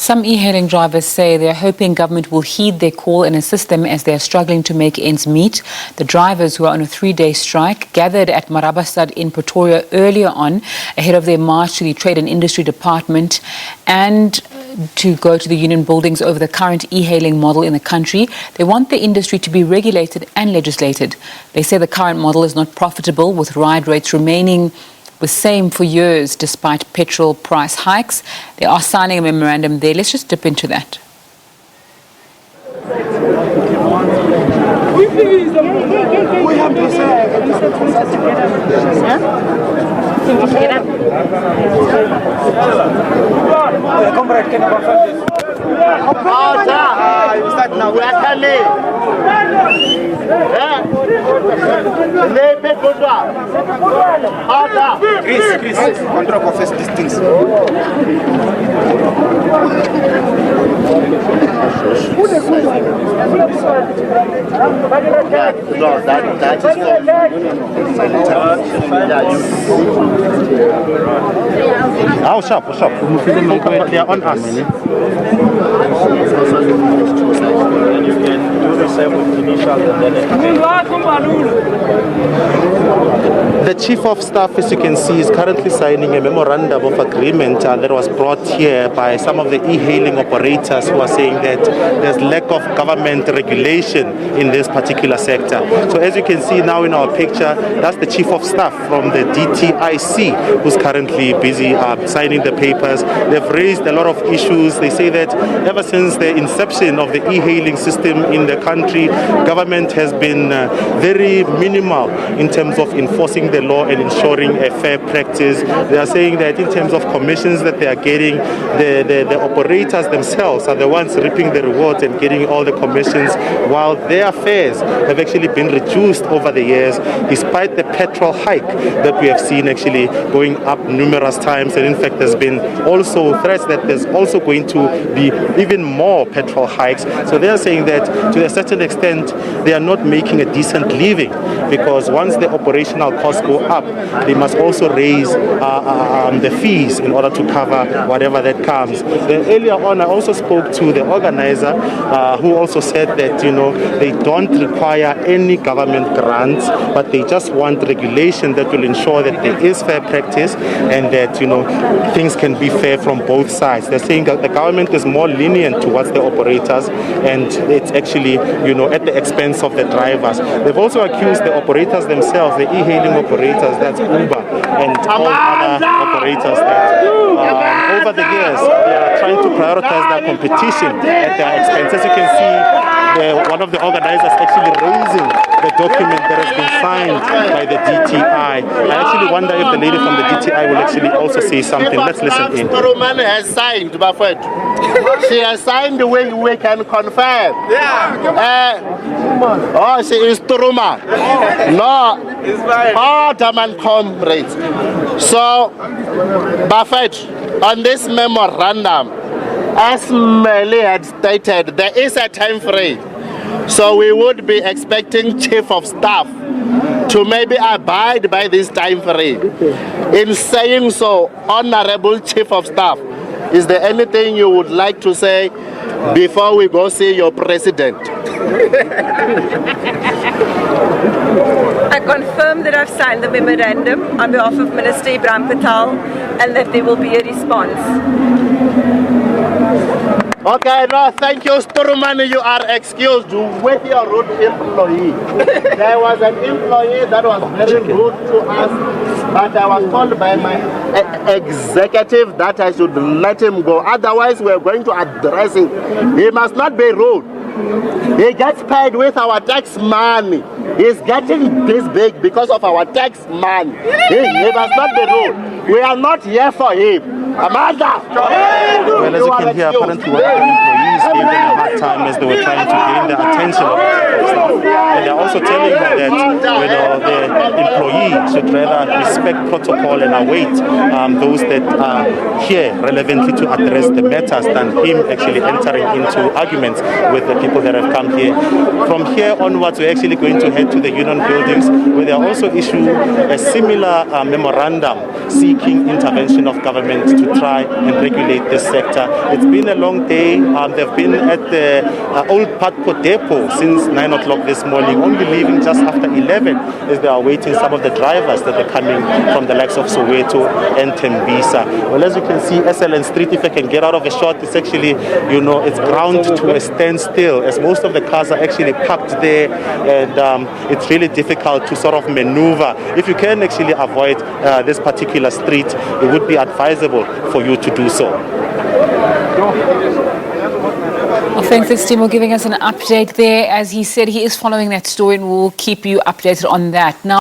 Some e-hailing drivers say they're hoping government will heed their call and assist them as they are struggling to make ends meet. The drivers, who are on a 3-day strike, gathered at Marabastad in Pretoria earlier on ahead of their march to the Trade and Industry Department and to go to the union buildings over the current e-hailing model in the country. They want the industry to be regulated and legislated. They say the current model is not profitable, with ride rates remaining the same for years despite petrol price hikes. They are signing a memorandum there. Let's just dip into that. We have to say. Comrade, can you confirm this? You start now. We are coming. Chris, control confess these things. How sharp? They are on us. And you can do the same with initial and then the Chief of Staff, as you can see, is currently signing a memorandum of agreement that was brought here by some of the e-hailing operators who are saying that there's lack of government regulation in this particular sector. So as you can see now in our picture, that's the Chief of Staff from the DTIC who's currently busy signing the papers. They've raised a lot of issues. They say that ever since the inception of the e-hailing system in the country, government has been very minimal in terms of enforcing the law and ensuring a fair practice. They are saying that in terms of commissions that they are getting, the operators themselves are the ones reaping the rewards and getting all the commissions, while their fares have actually been reduced over the years, despite the petrol hike that we have seen actually going up numerous times. And in fact, there's been also threats that there's also going to be even more petrol hikes. So they are saying that to a certain extent, they are not making a decent living, because once the operational costs go up, they must also raise the fees in order to cover whatever that comes. Then earlier on, I also spoke to the organizer who also said that, you know, they don't require any government grants, but they just want regulation that will ensure that there is fair practice and that, you know, things can be fair from both sides. They're saying that the government is more lenient towards the operators, and it's actually, you know, at the expense of the drivers. They've also accused the operators themselves, the e-hailing operators, that's Uber, and all other operators that over the years they are trying to prioritize their competition at their expense. As you can see, one of the organizers actually raising the document that has been signed by the DTI. I actually wonder if the lady from the DTI will actually also say something. Let's listen in. Roman has signed, my friend. She has signed the way we can confirm. She is Turuma. No, Ottoman comrades. So, Buffett, on this memorandum, as Melly had stated, there is a time frame. So we would be expecting Chief of Staff to maybe abide by this time frame. In saying so, Honorable Chief of Staff, is there anything you would like to say before we go see your president? I confirm that I've signed the memorandum on behalf of Minister Ibrahim Patel and that there will be a response. Okay, no, thank you, Sturman. You are excused with your road employee. There was an employee that was very rude to us, but I was told by my executive that I should let him go. Otherwise, we're going to address him. He must not be rude. He gets paid with our tax money. He's getting this big because of our tax money. He must not be rude. We are not here for him. Amanda! Well, as you can hear, apparently one of the employees gave them a hard time as they were trying to gain the attention of staff. And they're also telling them that the employee should rather respect protocol and await those that are here relevantly to address the matters than him actually entering into arguments with the people that have come here. From here onwards, we're actually going to head to the union buildings, where they are also issue a similar memorandum seeking intervention of government to try and regulate this sector. It's been a long day. They've been at the old Patco depot since 9 o'clock this morning, only leaving just after 11 as they are waiting some of the drivers that are coming from the likes of Soweto and Tembisa. Well, as you can see, SLN Street, if I can get out of a shot, it's actually, it's ground to a standstill as most of the cars are actually parked there, and it's really difficult to sort of maneuver. If you can actually avoid this particular street, it would be advisable for you to do so. Well, thanks, Timo, giving us an update there. As he said, he is following that story, and we'll keep you updated on that. Now.